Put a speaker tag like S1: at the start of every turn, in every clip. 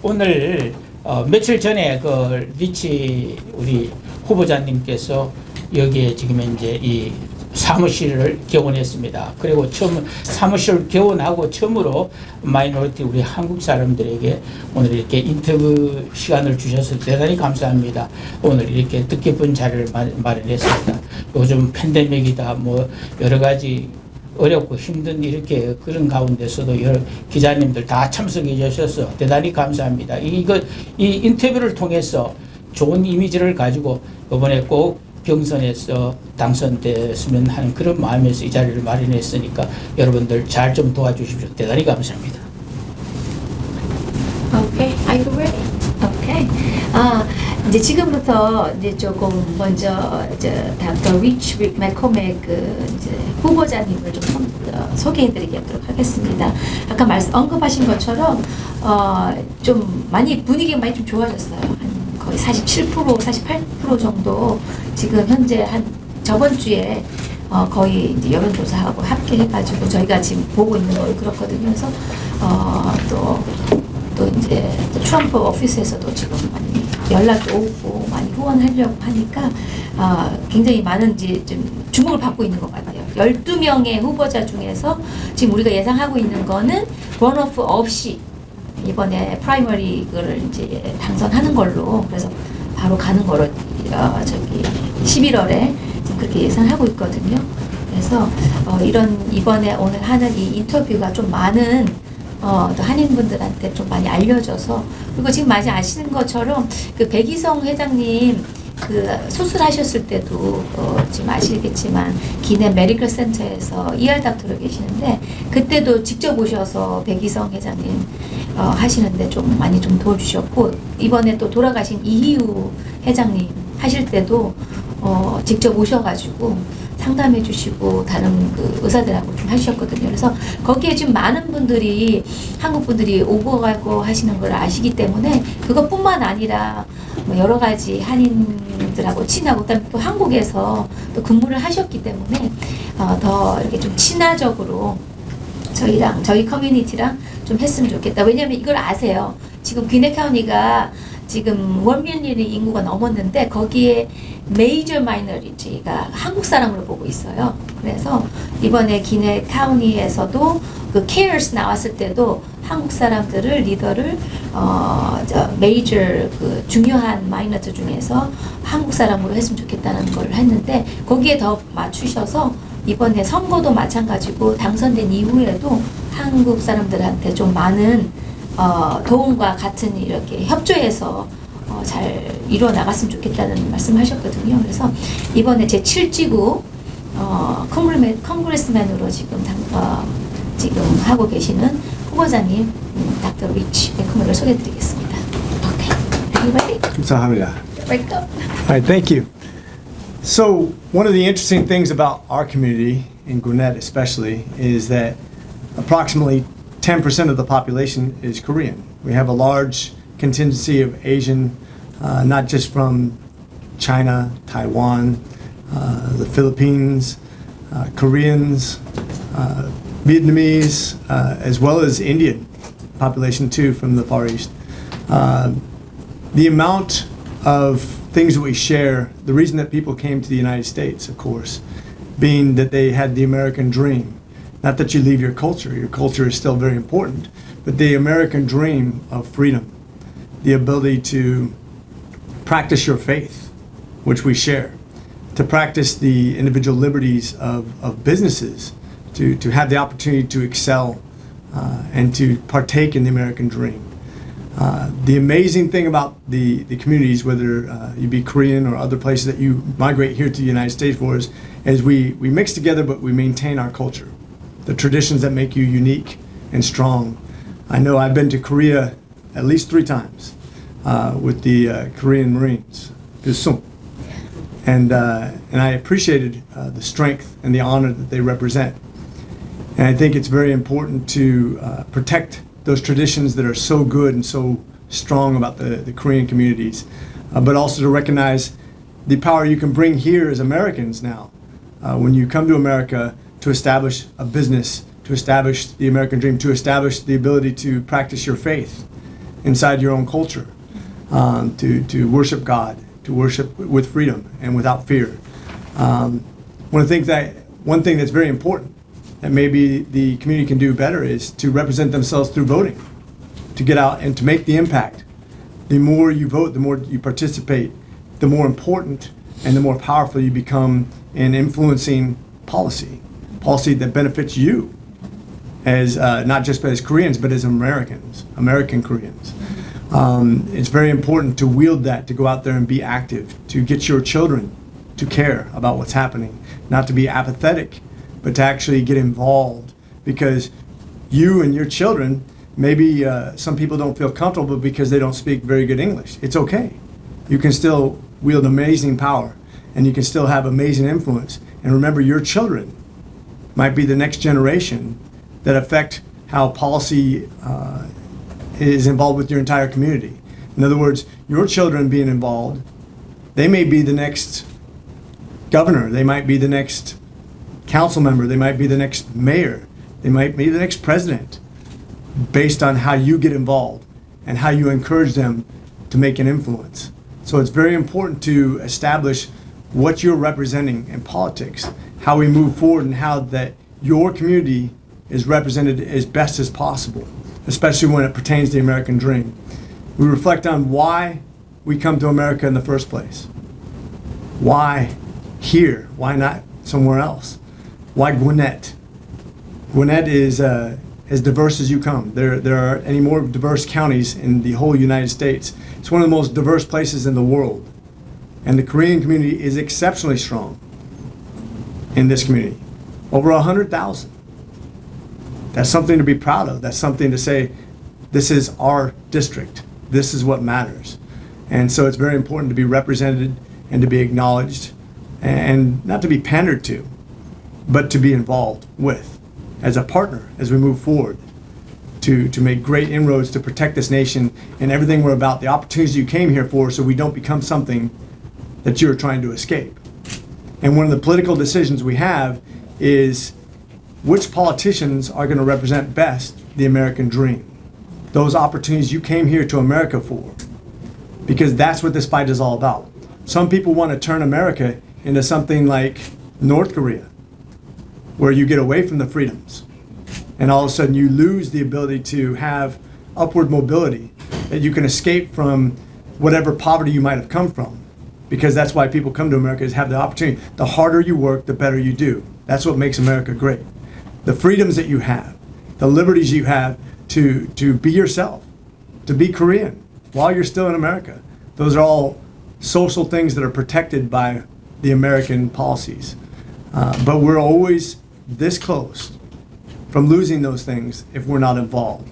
S1: 오늘 며칠 전에 그 리치 우리 후보자님께서 여기에 지금 이제 이 사무실을 개원했습니다. 그리고 처음 사무실을 개원하고 처음으로 마이너리티 우리 한국 사람들에게 오늘 이렇게 인터뷰 시간을 주셔서 대단히 감사합니다. 오늘 이렇게 뜻깊은 자리를 마련했습니다. 요즘 팬데믹이다 뭐 여러 가지 어렵고 힘든 이렇게 그런 가운데서도 여러 기자님들 다 참석해 주셔서 대단히 감사합니다. 이 인터뷰를 통해서 좋은 이미지를 가지고 이번에 꼭 경선에서 당선됐으면 하는 그런 마음에서 이 자리를 마련했으니까 여러분들 잘 좀 도와주십시오. 대단히 감사합니다.
S2: Okay, are you ready? Okay. 이제 지금부터 이제 조금 먼저 닥터 리치 맥코맥 이제 후보자님을 좀 소개해드리도록 하겠습니다. 아까 언급하신 것처럼 좀 많이 분위기가 많이 좀 좋아졌어요. 한 거의 47%, 48% 정도 지금 현재 한 저번 주에 거의 이제 여론조사하고 합계해가지고 저희가 지금 보고 있는 거예요. 그렇거든요. 그래서 또 이제 트럼프 오피스에서도 지금 많이 연락이 오고 많이 후원하려고 하니까 굉장히 많은 이제 좀 주목을 받고 있는 것 같아요. 12명의 후보자 중에서 지금 우리가 예상하고 있는 거는 런오프 없이 이번에 프라이머리를 이제 당선하는 걸로 그래서 바로 가는 거로 11월에 지금 그렇게 예상하고 있거든요. 그래서 이번에 오늘 하는 이 인터뷰가 좀 많은 또 한인분들한테 좀 많이 알려져서 그리고 지금 많이 아시는 것처럼 그 백이성 회장님 그 수술하셨을 때도 지금 아시겠지만 기내 메디컬 센터에서 닥터로 계시는데 그때도 직접 오셔서 백이성 회장님 하시는데 좀 많이 좀 도와주셨고 이번에 또 돌아가신 이희우 회장님 하실 때도 직접 오셔가지고 상담해 주시고 다른 그 의사들하고 좀 하셨거든요. 그래서 거기에 지금 많은 분들이 한국 분들이 오고 가고 하시는 걸 아시기 때문에 그것뿐만 아니라 뭐 여러 가지 한인들하고 친하고 그다음에 또 한국에서 또 근무를 하셨기 때문에 더 이렇게 좀 친화적으로 저희 커뮤니티랑 좀 했으면 좋겠다. 왜냐하면 이걸 아세요. 지금 귀네 카운티가 지금 1밀리언 인구가 넘었는데 거기에 메이저 마이너리티가 한국 사람으로 보고 있어요. 그래서 이번에 기내 카운티에서도 그 케어스 나왔을 때도 한국 사람들을 리더를 메이저 그 중요한 마이너리티 중에서 한국 사람으로 했으면 좋겠다는 걸 했는데 거기에 더 맞추셔서 이번에 선거도 마찬가지고 당선된 이후에도 한국 사람들한테 좀 많은 도움과 같은 이렇게 협조해서 잘 이루어 나갔으면 좋겠다는 말씀하셨거든요. 그래서 이번에 제 7지구 컨그레스맨으로 지금 하고 계시는 후보자님 닥터 리치 맥코맥을 소개해드리겠습니다. Okay, are you ready?
S3: 감사합니다.
S2: Wake up.
S3: All right, thank you. So one of the interesting things about our community in Gwinnett especially is that approximately 10% of the population is Korean. We have a large contingency of Asian, not just from China, Taiwan, the Philippines, Koreans, Vietnamese, as well as Indian population too from the Far East. The amount of things that we share, the reason that people came to the United States, of course, being that they had the American dream. Not that you leave your culture is still very important, but the American dream of freedom, the ability to practice your faith, which we share, to practice the individual liberties of businesses, to have the opportunity to excel and to partake in the American dream. The amazing thing about the communities, whether you be Korean or other places that you migrate here to the United States for, is we mix together but we maintain our culture. The traditions that make you unique and strong. I know I've been to Korea at least 3 times with the Korean Marines, and I appreciated the strength and the honor that they represent. And I think it's very important to protect those traditions that are so good and so strong about the Korean communities, but also to recognize the power you can bring here as Americans now. When you come to America, to establish a business, to establish the American dream, to establish the ability to practice your faith, inside your own culture, to worship God, to worship with freedom and without fear. One thing that's very important that maybe the community can do better is to represent themselves through voting, to get out and to make the impact. The more you vote, the more you participate, the more important and the more powerful you become in influencing policy that benefits you as not just as Koreans, but as Americans, American Koreans. It's very important to wield that, to go out there and be active, to get your children to care about what's happening, not to be apathetic, but to actually get involved, because you and your children, maybe some people don't feel comfortable because they don't speak very good English. It's okay. You can still wield amazing power, and you can still have amazing influence. And remember, your children might be the next generation that affect how policy is involved with your entire community. In other words, your children being involved, they may be the next governor, they might be the next council member, they might be the next mayor, they might be the next president, based on how you get involved and how you encourage them to make an influence. So it's very important to establish what you're representing in politics, how we move forward, and how that your community is represented as best as possible, especially when it pertains to the American dream. We reflect on why we come to America in the first place. Why here? Why not somewhere else? Why Gwinnett? Gwinnett is as diverse as you come. There aren't any more diverse counties in the whole United States. It's one of the most diverse places in the world. And the Korean community is exceptionally strong in this community. Over 100,000. That's something to be proud of. That's something to say, this is our district. This is what matters. And so it's very important to be represented and to be acknowledged, and not to be pandered to, but to be involved with as a partner as we move forward to make great inroads to protect this nation and everything we're about, the opportunities you came here for, so we don't become something that you're trying to escape. And one of the political decisions we have is which politicians are going to represent best the American dream, those opportunities you came here to America for, because that's what this fight is all about. Some people want to turn America into something like North Korea, where you get away from the freedoms and all of a sudden you lose the ability to have upward mobility, that you can escape from whatever poverty you might have come from, because that's why people come to America, is have the opportunity. The harder you work, the better you do. That's what makes America great. The freedoms that you have, the liberties you have to be yourself, to be Korean while you're still in America. Those are all social things that are protected by the American policies. But we're always this close from losing those things if we're not involved.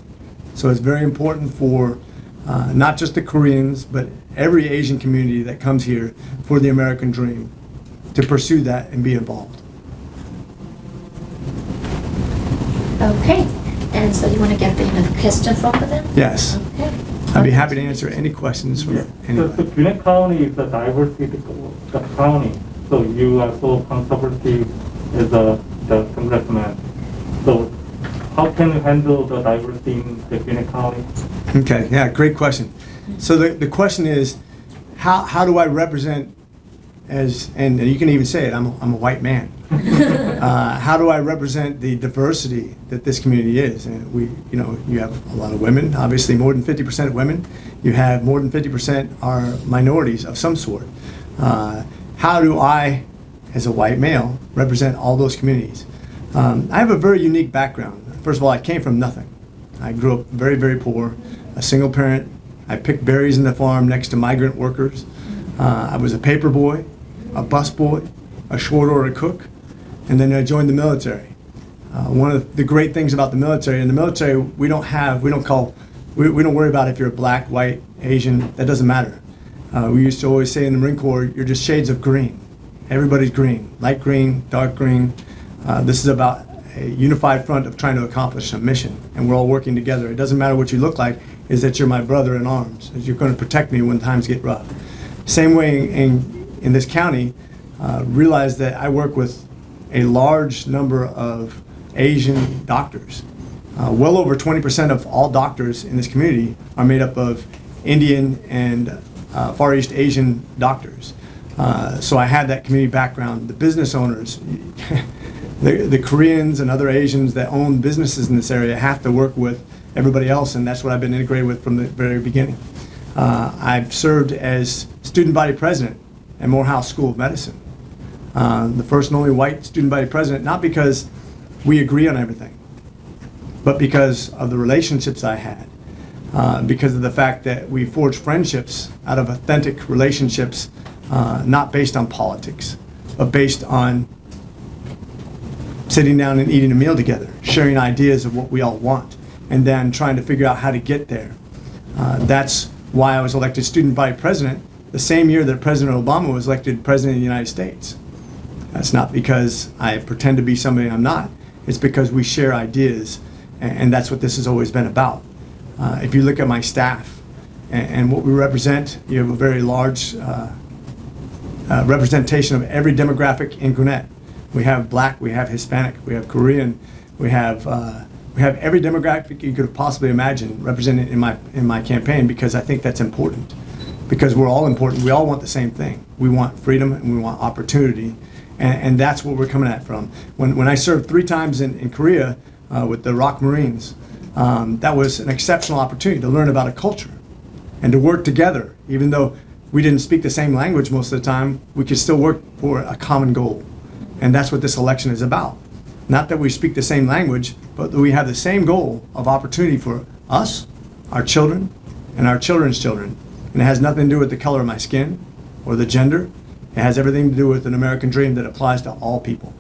S3: So it's very important for not just the Koreans, but every Asian community that comes here for the American dream to pursue that and be involved.
S2: Okay, and so you want to get the question from them?
S3: Yes.
S2: Okay.
S3: I'd be happy to answer any questions from
S4: So
S3: anybody.
S4: Gwinnett County is a diversity county, so you are so conservative as the congressman. So how can you handle the diversity in the Gwinnett County?
S3: Okay, yeah, great question. So the question is, how do I represent as, and you can even say it, I'm a white man. How do I represent the diversity that this community is? And you have a lot of women, obviously more than 50% women. You have more than 50% are minorities of some sort. How do I, as a white male, represent all those communities? I have a very unique background. First of all, I came from nothing. I grew up very, very poor, a single parent. I picked berries in the farm next to migrant workers. I was a paper boy, a bus boy, a short order cook, and then I joined the military. One of the great things about the military, in the military we don't worry about if you're black, white, Asian, that doesn't matter. We used to always say in the Marine Corps, you're just shades of green. Everybody's green, light green, dark green. This is about a unified front of trying to accomplish a mission, and we're all working together. It doesn't matter what you look like, is that you're my brother in arms, is you're going to protect me when times get rough. Same way in this county, realize that I work with a large number of Asian doctors, well over 20% of all doctors in this community are made up of Indian and Far East Asian doctors. So I had that community background. The business owners, the Koreans and other Asians that own businesses in this area have to work with everybody else, and that's what I've been integrated with from the very beginning. I've served as student body president at Morehouse School of Medicine. The first and only white student body president, not because we agree on everything, but because of the relationships I had, because of the fact that we forged friendships out of authentic relationships, not based on politics, but based on sitting down and eating a meal together, sharing ideas of what we all want, and then trying to figure out how to get there. That's why I was elected student body president the same year that President Obama was elected president of the United States. That's not because I pretend to be somebody I'm not. It's because we share ideas, and that's what this has always been about. If you look at my staff and what we represent, you have a very large representation of every demographic in Gwinnett. We have Black, we have Hispanic, we have Korean, we have every demographic you could possibly imagine represented in my campaign, because I think that's important. Because we're all important. We all want the same thing. We want freedom and we want opportunity, and that's what we're coming at from. When I served 3 times in Korea with the ROK Marines, that was an exceptional opportunity to learn about a culture and to work together. Even though we didn't speak the same language most of the time, we could still work for a common goal. And that's what this election is about. Not that we speak the same language, but that we have the same goal of opportunity for us, our children, and our children's children. And it has nothing to do with the color of my skin or the gender. It has everything to do with an American dream that applies to all people.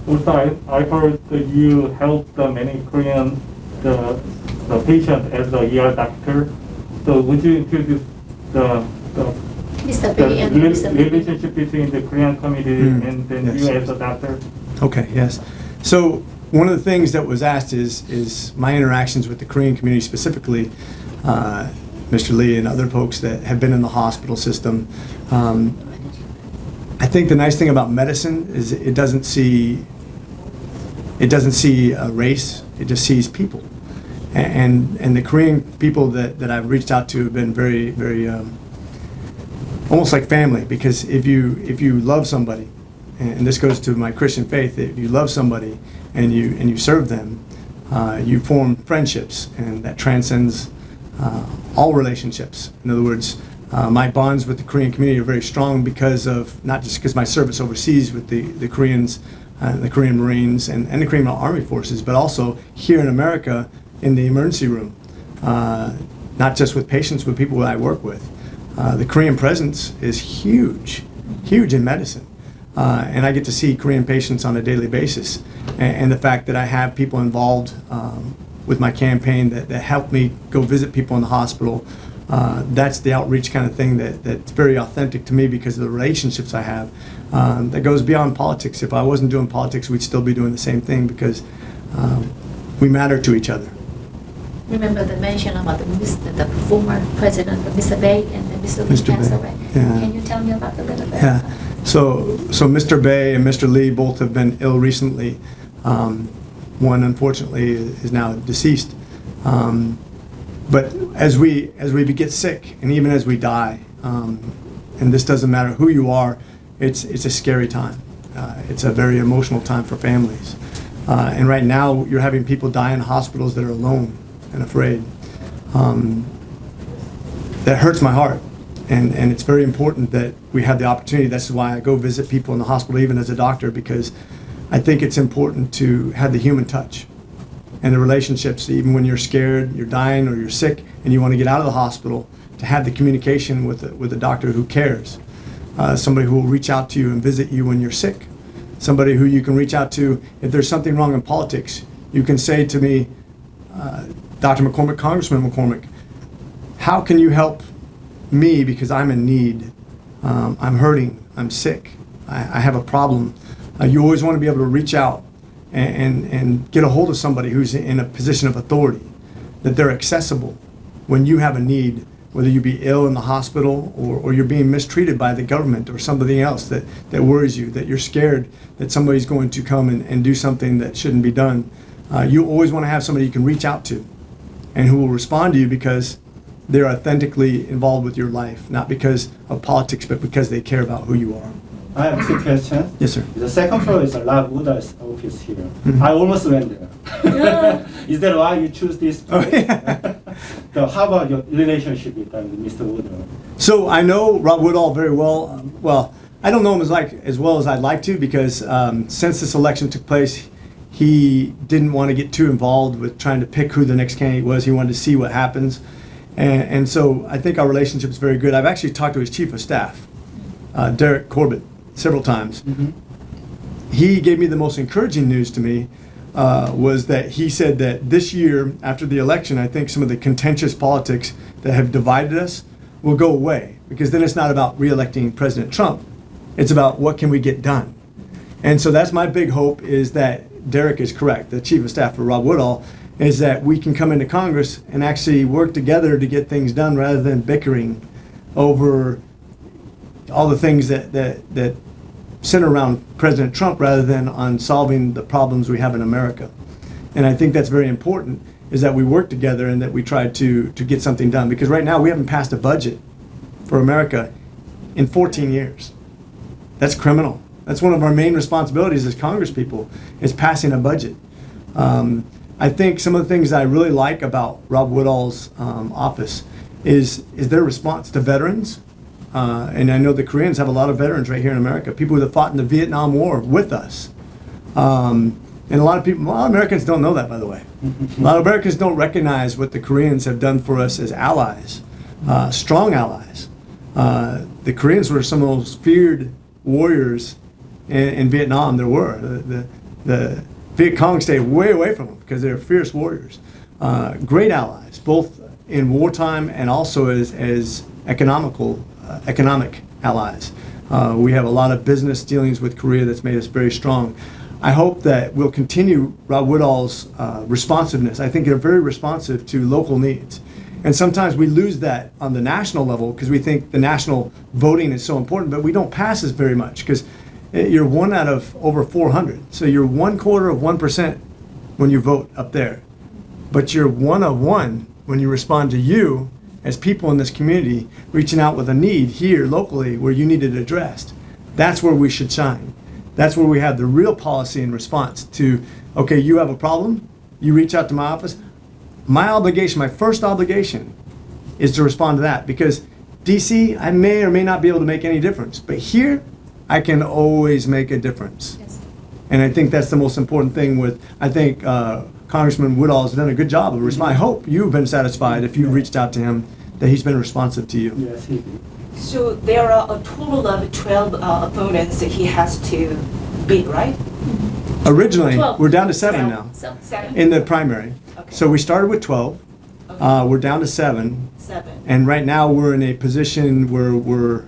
S4: Also, I heard that you helped many Korean the patient as a ER doctor. So would you introduce the
S2: Mr. Bay and Mr. Lee.
S4: relationship between the Korean community and then
S3: Yes.
S4: you as a doctor?
S3: Okay, yes. So one of the things that was asked is my interactions with the Korean community, specifically Mr. Lee and other folks that have been in the hospital system. I think the nice thing about medicine is it doesn't see a race, it just sees people. And the Korean people that I've reached out to have been very, very almost like family, because if you love somebody, and this goes to my Christian faith, if you love somebody and you serve them, you form friendships, and that transcends all relationships. In other words, my bonds with the Korean community are very strong because of, not just because my service overseas with the Koreans, the Korean Marines and the Korean Army Forces, but also here in America in the emergency room, not just with patients, but people that I work with. The Korean presence is huge in medicine. And I get to see Korean patients on a daily basis. And the fact that I have people involved with my campaign that help me go visit people in the hospital, that's the outreach kind of thing that's very authentic to me because of the relationships I have. That goes beyond politics. If I wasn't doing politics, we'd still be doing the same thing because we matter to each other.
S2: Remember the mention about the former president, Mr. Bay, and then Mr. Lee passed away.
S3: Yeah.
S2: Can you tell me about the little bit?
S3: Yeah. So Mr. Bay and Mr. Lee both have been ill recently. One, unfortunately, is now deceased. But as we get sick, and even as we die, and this doesn't matter who you are, it's a scary time. It's a very emotional time for families. And right now, you're having people die in hospitals that are alone and afraid. That hurts my heart. And it's very important that we have the opportunity. That's why I go visit people in the hospital, even as a doctor, because I think it's important to have the human touch and the relationships, even when you're scared, you're dying, or you're sick, and you want to get out of the hospital, to have the communication with a doctor who cares, somebody who will reach out to you and visit you when you're sick, somebody who you can reach out to if there's something wrong in politics. You can say to me, Dr. McCormick, Congressman McCormick, how can you help me because I'm in need, I'm hurting, I'm sick, I have a problem. You always want to be able to reach out and get a hold of somebody who's in a position of authority, that they're accessible when you have a need, whether you be ill in the hospital or you're being mistreated by the government or something else that worries you, that you're scared that somebody's going to come and do something that shouldn't be done. You always want to have somebody you can reach out to and who will respond to you because they're authentically involved with your life, not because of politics, but because they care about who you are.
S5: I have two questions.
S3: Yes, sir.
S5: The second floor is Rob Woodall's office here.
S3: Mhm.
S5: I almost went there. Is that why you choose this
S3: Oh,
S5: place?
S3: yeah.
S5: So how about your relationship with Mr. Woodall?
S3: So I know Rob Woodall very well. Well, I don't know him as well as I'd like to because since this election took place, he didn't want to get too involved with trying to pick who the next candidate was. He wanted to see what happens. And so I think our relationship is very good. I've actually talked to his chief of staff, Derek Corbett, several times.
S5: Mm-hmm.
S3: He gave me the most encouraging news to me was that he said that this year, after the election, I think some of the contentious politics that have divided us will go away because then it's not about re-electing President Trump. It's about what can we get done. And so that's my big hope is that Derek is correct, the chief of staff for Rob Woodall, is that we can come into Congress and actually work together to get things done rather than bickering over all the things that center around President Trump rather than on solving the problems we have in America. And I think that's very important is that we work together and that we try to get something done because right now we haven't passed a budget for America in 14 years. That's criminal. That's one of our main responsibilities as Congress people is passing a budget. I think some of the things I really like about Rob Woodall's office is their response to veterans. And I know the Koreans have a lot of veterans right here in America, people that fought in the Vietnam War with us. And a lot of Americans don't know that, by the way. A lot of Americans don't recognize what the Koreans have done for us as allies, strong allies. The Koreans were some of the most feared warriors in Vietnam there were. The Viet Cong stayed way away from them because they're fierce warriors. Great allies, both in wartime and also as economic allies. We have a lot of business dealings with Korea that's made us very strong. I hope that we'll continue Rob Woodall's responsiveness. I think they're very responsive to local needs. And sometimes we lose that on the national level because we think the national voting is so important, but we don't pass as very much because you're one out of over 400. So you're 1/4% when you vote up there. But you're 1 of 1 when you respond to you as people in this community reaching out with a need here locally where you need it addressed. That's where we should shine. That's where we have the real policy in response to, okay, you have a problem, you reach out to my office. My obligation, my first obligation is to respond to that because DC, I may or may not be able to make any difference, but here I can always make a difference.
S2: Yes.
S3: And I think that's the most important thing I think Congressman Woodall has done a good job of responding. I hope you've been satisfied if you reached out to him that he's been responsive to you.
S5: Yes, he did.
S6: So there are a total of 12 opponents that he has to beat, right?
S3: Originally,
S2: 12.
S3: we're down to 7 now
S2: So,
S6: 7?
S3: in the primary.
S6: Okay.
S3: So we started with 12.
S6: Okay.
S3: We're down to 7.
S6: 7.
S3: And right now we're in a position where we're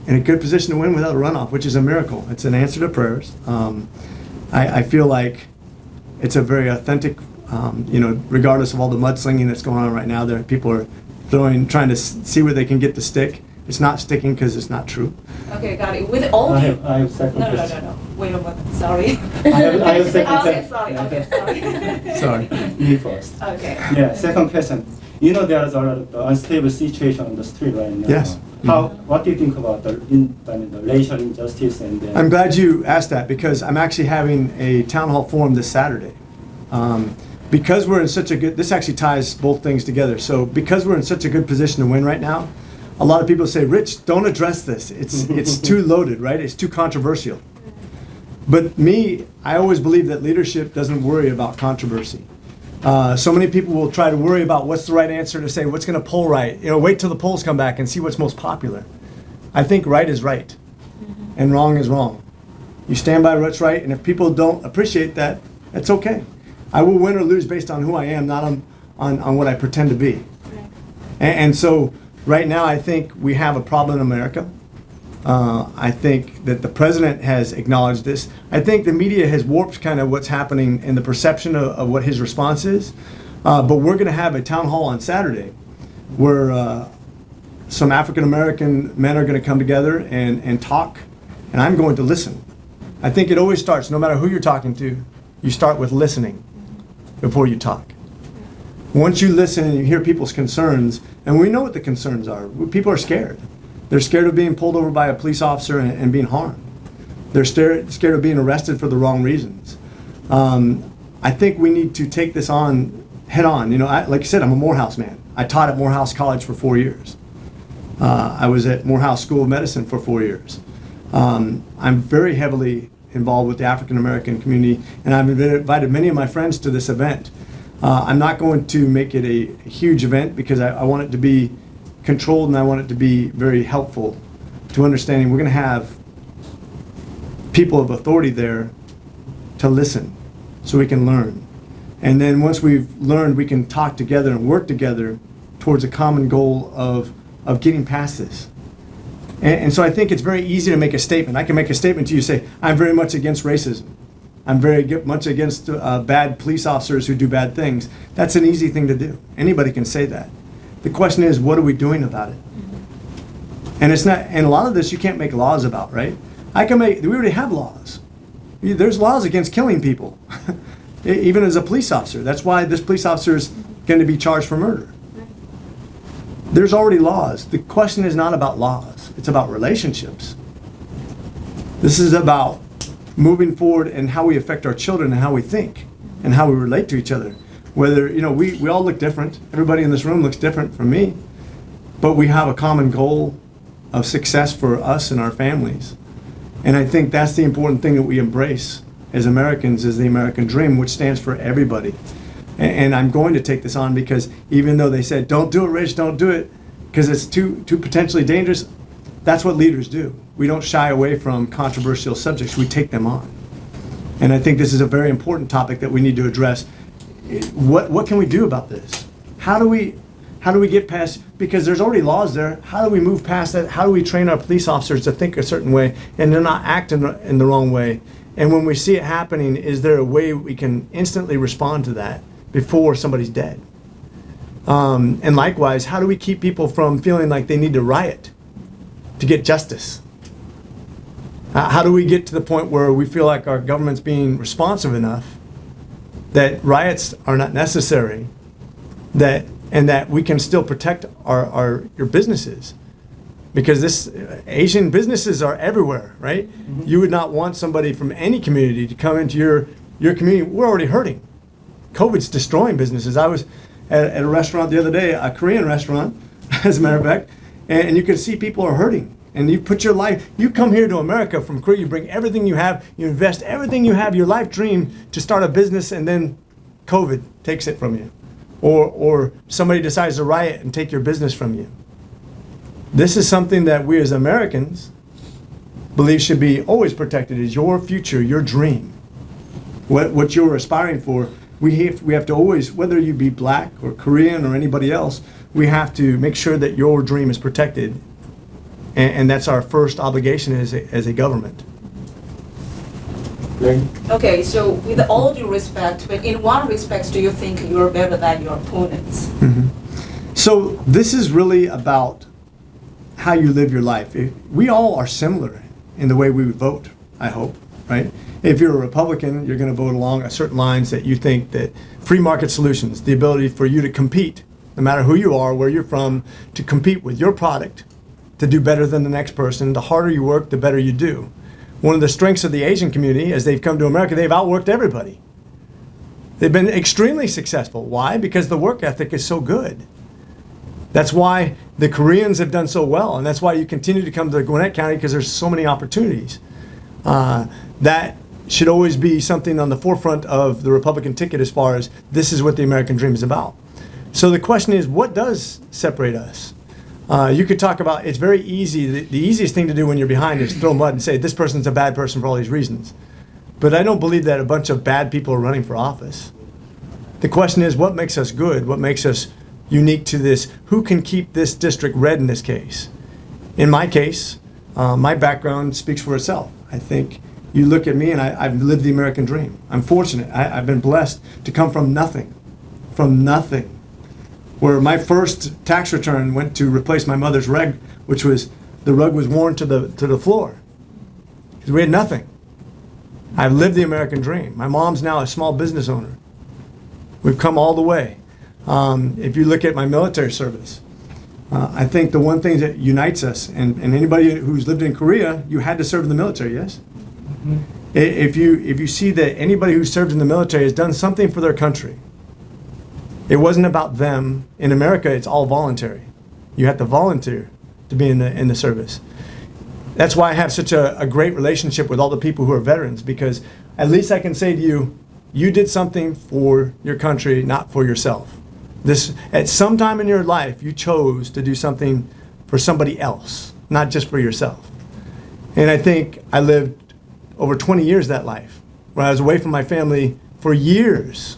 S3: in a good position to win without a runoff, which is a miracle. It's an answer to prayers. I feel like it's a very authentic, regardless of all the mudslinging that's going on right now, there people are trying to see where they can get the stick. It's not sticking because it's not true.
S6: Okay, got it. With all
S5: I
S6: the...
S5: have second
S6: No.
S5: question.
S6: Wait a minute. Sorry.
S5: I have second
S6: Okay,
S5: question.
S6: sorry.
S3: Sorry.
S5: Me first.
S6: Okay.
S5: Yeah, second question. You know there is a lot of unstable situation on the street right now.
S3: Yes.
S5: What do you think about the racial injustice and then
S3: I'm glad you asked that because I'm actually having a town hall forum this Saturday. Because we're in such a good, this actually ties both things together. So because we're in such a good position to win right now, a lot of people say, Rich, don't address this. It's too loaded, right? It's too controversial. But me, I always believe that leadership doesn't worry about controversy. So many people will try to worry about what's the right answer to say, what's going to poll right. Wait till the polls come back and see what's most popular. I think right is right and wrong is wrong. You stand by what's right, and if people don't appreciate that, that's okay. I will win or lose based on who I am, not on what I pretend to be.
S2: right.
S3: And so right now I think we have a problem in America. I think that the president has acknowledged this. I think the media has warped kind of what's happening in the perception of what his response is. But we're going to have a town hall on Saturday where some African American men are going to come together and talk, and I'm going to listen. I think it always starts, no matter who you're talking to, you start with listening. before you talk. Once you listen and you hear people's concerns, and we know what the concerns are. People are scared. They're scared of being pulled over by a police officer and being harmed. They're scared of being arrested for the wrong reasons. I think we need to take this on head on. You know, like I said, I'm a Morehouse man. I taught at Morehouse College for 4 years. I was at Morehouse School of Medicine for 4 years. I'm very heavily involved with the African American community, and I've invited many of my friends to this event. I'm not going to make it a huge event because I want it to be controlled and I want it to be very helpful to understanding. We're going to have people of authority there to listen so we can learn. And then once we've learned, we can talk together and work together towards a common goal of getting past this. And so I think it's very easy to make a statement. I can make a statement to you, say, I'm very much against racism. I'm very much against bad police officers who do bad things. That's an easy thing to do. Anybody can say that. The question is, what are we doing about it? And it's not. And a lot of this you can't make laws about, right? We already have laws. There's laws against killing people, even as a police officer. That's why this police officer is going to be charged for murder. There's already laws. The question is not about laws. It's about relationships. This is about moving forward and how we affect our children and how we think and how we relate to each other. Whether, you know, we all look different. Everybody in this room looks different from me. But we have a common goal of success for us and our families. And I think that's the important thing that we embrace as Americans, is the American dream, which stands for everybody. And I'm going to take this on because even though they said, don't do it, Rich, don't do it, because it's too potentially dangerous, that's what leaders do. We don't shy away from controversial subjects. We take them on. And I think this is a very important topic that we need to address. What can we do about this? How do we get past, because there's already laws there, how do we move past that? How do we train our police officers to think a certain way and to not act in the wrong way? And when we see it happening, is there a way we can instantly respond to that before somebody's dead? And likewise, how do we keep people from feeling like they need to riot to get justice? How do we get to the point where we feel like our government's being responsive enough that riots are not necessary, and that we can still protect your businesses? Because Asian businesses are everywhere, right? Mm-hmm. You would not want somebody from any community to come into your community. We're already hurting. COVID's destroying businesses. I was at a restaurant the other day, a Korean restaurant, as a matter of fact, and you can see people are hurting. And you put your life, you come here to America from Korea, you bring everything you have, you invest everything you have, your life dream to start a business, and then COVID takes it from you. Or somebody decides to riot and take your business from you. This is something that we as Americans believe should be always protected, is your future, your dream. What you're aspiring for, we have to always, whether you be black or Korean or anybody else, we have to make sure that your dream is protected. And that's our first obligation as a government.
S6: Okay, so with all due respect, but in what respects do you think you're better than your opponents?
S3: Mm-hmm. So this is really about how you live your life. We all are similar in the way we would vote, I hope, right? If you're a Republican, you're going to vote along certain lines that you think that free market solutions, the ability for you to compete, no matter who you are, where you're from, to compete with your product, to do better than the next person. The harder you work, the better you do. One of the strengths of the Asian community, as they've come to America, they've outworked everybody. They've been extremely successful. Why? Because the work ethic is so good. That's why the Koreans have done so well, and that's why you continue to come to Gwinnett County, because there's so many opportunities. That should always be something on the forefront of the Republican ticket as far as this is what the American dream is about. So the question is, what does separate us? You could talk about, it's very easy, the easiest thing to do when you're behind is throw mud and say, this person's a bad person for all these reasons. But I don't believe that a bunch of bad people are running for office. The question is, what makes us good? What makes us unique to this? Who can keep this district red in this case? In my case, my background speaks for itself. I think you look at me and I've lived the American dream. I'm fortunate. I've been blessed to come from nothing. Where my first tax return went to replace my mother's rug, which was, the rug was worn to the floor. Because we had nothing. I've lived the American dream. My mom's now a small business owner. We've come all the way. If you look at my military service, I think the one thing that unites us, and anybody who's lived in Korea, you had to serve in the military, yes? If you see that anybody who served in the military has done something for their country, it wasn't about them. In America, it's all voluntary. You have to volunteer to be in the service. That's why I have such a great relationship with all the people who are veterans, because at least I can say to you, you did something for your country, not for yourself. At some time in your life, you chose to do something for somebody else, not just for yourself. And I think I lived over 20 years that life, where I was away from my family for years,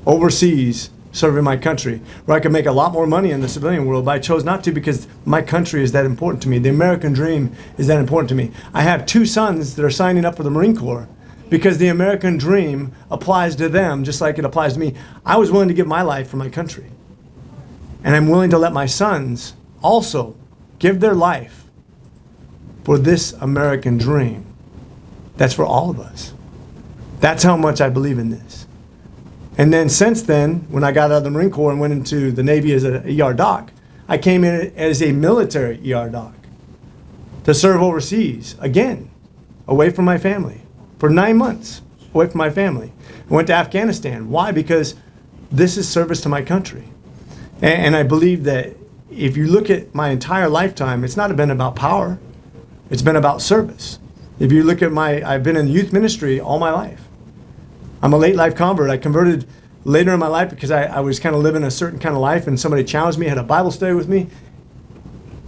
S3: overseas, serving my country, where I could make a lot more money in the civilian world, but I chose not to because my country is that important to me. The American dream is that important to me. I have 2 sons that are signing up for the Marine Corps because the American dream applies to them just like it applies to me. I was willing to give my life for my country. And I'm willing to let my sons also give their life for this American dream. That's for all of us. That's how much I believe in this. And then since then, when I got out of the Marine Corps and went into the Navy as an ER doc, I came in as a military ER doc to serve overseas, again, away from my family, for 9 months, away from my family. I went to Afghanistan. Why? Because this is service to my country. And I believe that if you look at my entire lifetime, it's not been about power. It's been about service. If you look at I've been in youth ministry all my life. I'm a late life convert. I converted later in my life because I was kind of living a certain kind of life, and somebody challenged me, had a Bible study with me.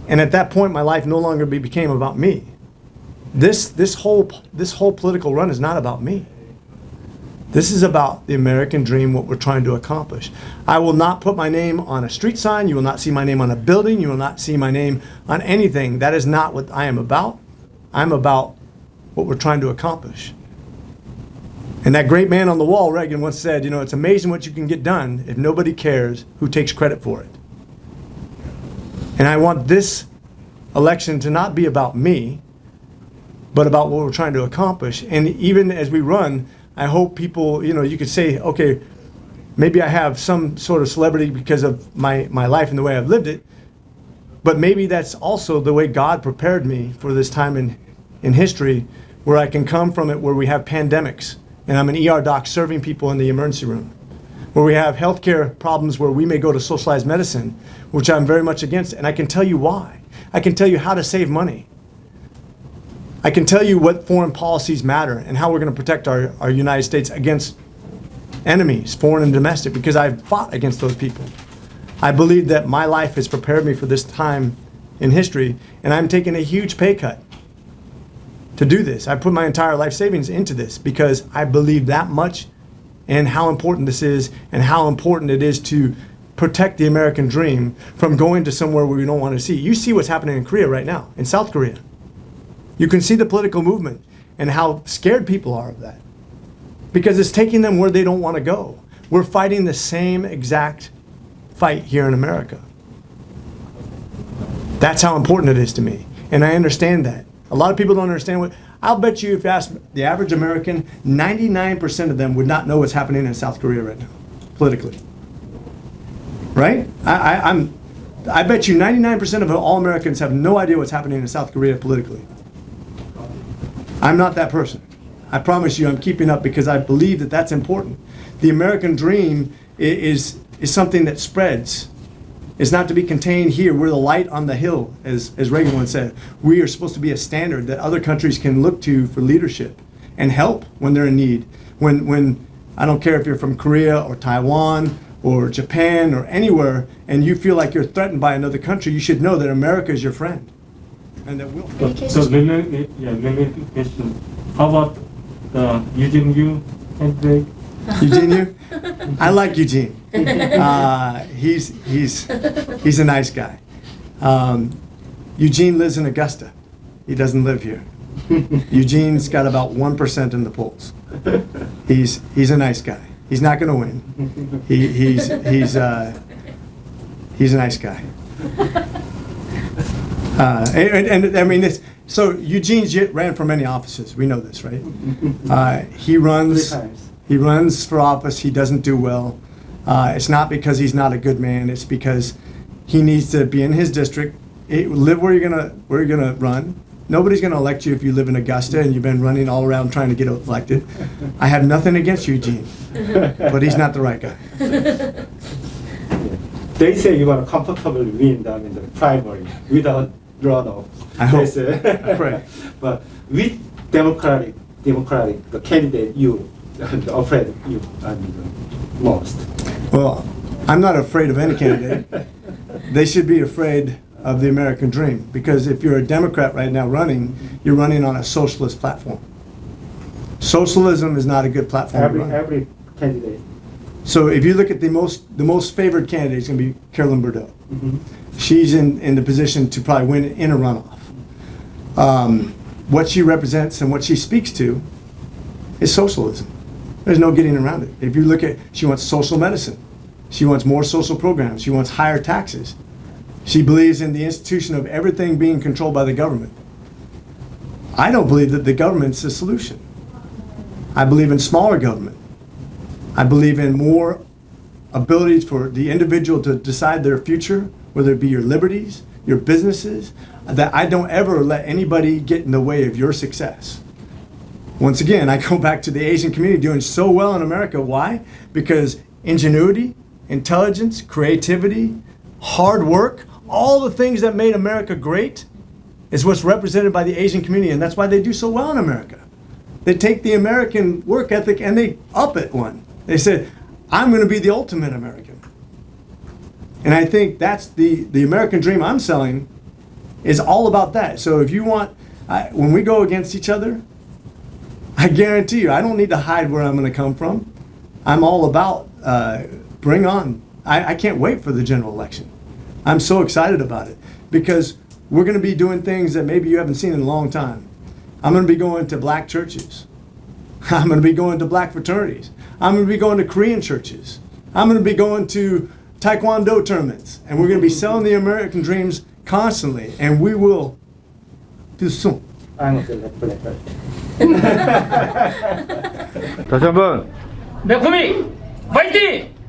S3: And at that point, my life no longer became about me. This whole political run is not about me. This is about the American dream, what we're trying to accomplish. I will not put my name on a street sign. You will not see my name on a building. You will not see my name on anything. That is not what I am about. I'm about what we're trying to accomplish. And that great man on the wall, Reagan, once said, it's amazing what you can get done if nobody cares who takes credit for it. And I want this election to not be about me, but about what we're trying to accomplish. And even as we run, I hope people, you could say, okay, maybe I have some sort of celebrity because of my life and the way I've lived it, but maybe that's also the way God prepared me for this time in history, where I can come from it, where we have pandemics, and I'm an ER doc serving people in the emergency room, where we have healthcare problems where we may go to socialized medicine, which I'm very much against, and I can tell you why. I can tell you how to save money. I can tell you what foreign policies matter and how we're going to protect our United States against enemies, foreign and domestic, because I've fought against those people. I believe that my life has prepared me for this time in history, and I'm taking a huge pay cut to do this. I put my entire life savings into this because I believe that much and how important this is and how important it is to protect the American dream from going to somewhere where we don't want to see. You see what's happening in Korea right now, in South Korea. You can see the political movement and how scared people are of that because it's taking them where they don't want to go. We're fighting the same exact fight here in America. That's how important it is to me, and I understand that. A lot of people don't understand I'll bet you if you ask the average American, 99% of them would not know what's happening in South Korea right now, politically. Right? I bet you 99% of all Americans have no idea what's happening in South Korea politically. I'm not that person. I promise you I'm keeping up because I believe that that's important. The American dream is something that spreads. It's not to be contained here. We're the light on the hill, as Reagan once said. We are supposed to be a standard that other countries can look to for leadership and help when they're in need. When I don't care if you're from Korea or Taiwan or Japan or anywhere, and you feel like you're threatened by another country, you should know that America is your friend. And that will.
S4: So related question. How about Eugene Yu candidate?
S3: Eugene Yu? I like Eugene. He's a nice guy. Eugene lives in Augusta. He doesn't live here. Eugene's got about 1% in the polls. He's a nice guy. He's not going to win. He's a nice guy. And I mean this. So Eugene's ran for many offices. We know this, right? He runs for office. He doesn't do well. It's not because he's not a good man. It's because he needs to be in his district, live where you're gonna run. Nobody's gonna elect you if you live in Augusta and you've been running all around trying to get elected. I have nothing against Eugene, but he's not the right guy.
S5: They say you're going to comfortably win in the primary without runoff.
S3: I hope.
S5: They say.
S3: I pray.
S5: But which Democratic the candidate you afraid you most?
S3: Well, I'm not afraid of any candidate. They should be afraid of the American dream, because if you're a Democrat right now running, you're running on a socialist platform. Socialism is not a good platform to run.
S5: Every candidate.
S3: So if you look at the most favored candidate is going to be Carolyn Bordeaux.
S5: Mm-hmm.
S3: She's in the position to probably win in a runoff. What she represents and what she speaks to is socialism. There's no getting around it. If you look at, she wants social medicine. She wants more social programs. She wants higher taxes. She believes in the institution of everything being controlled by the government. I don't believe that the government's the solution. I believe in smaller government. I believe in more abilities for the individual to decide their future, whether it be your liberties, your businesses, that I don't ever let anybody get in the way of your success. Once again, I go back to the Asian community doing so well in America. Why? Because ingenuity, intelligence, creativity, hard work, all the things that made America great is what's represented by the Asian community, and that's why they do so well in America. They take the American work ethic and they up it one. They said, I'm going to be the ultimate American. And I think that's the American dream I'm selling is all about that. So if you want, when we go against each other, I guarantee you, I don't need to hide where I'm going to come from. I'm all about bring on. I can't wait for the general election. I'm so excited about it because we're going to be doing things that maybe you haven't seen in a long time. I'm going to be going to black churches. I'm going to be going to black fraternities. I'm going to be going to Korean churches. I'm going to be going to Taekwondo tournaments. And we're going to be selling the American dreams constantly. And we will do soon.
S7: 다시 한번
S1: 매코믹 파이팅!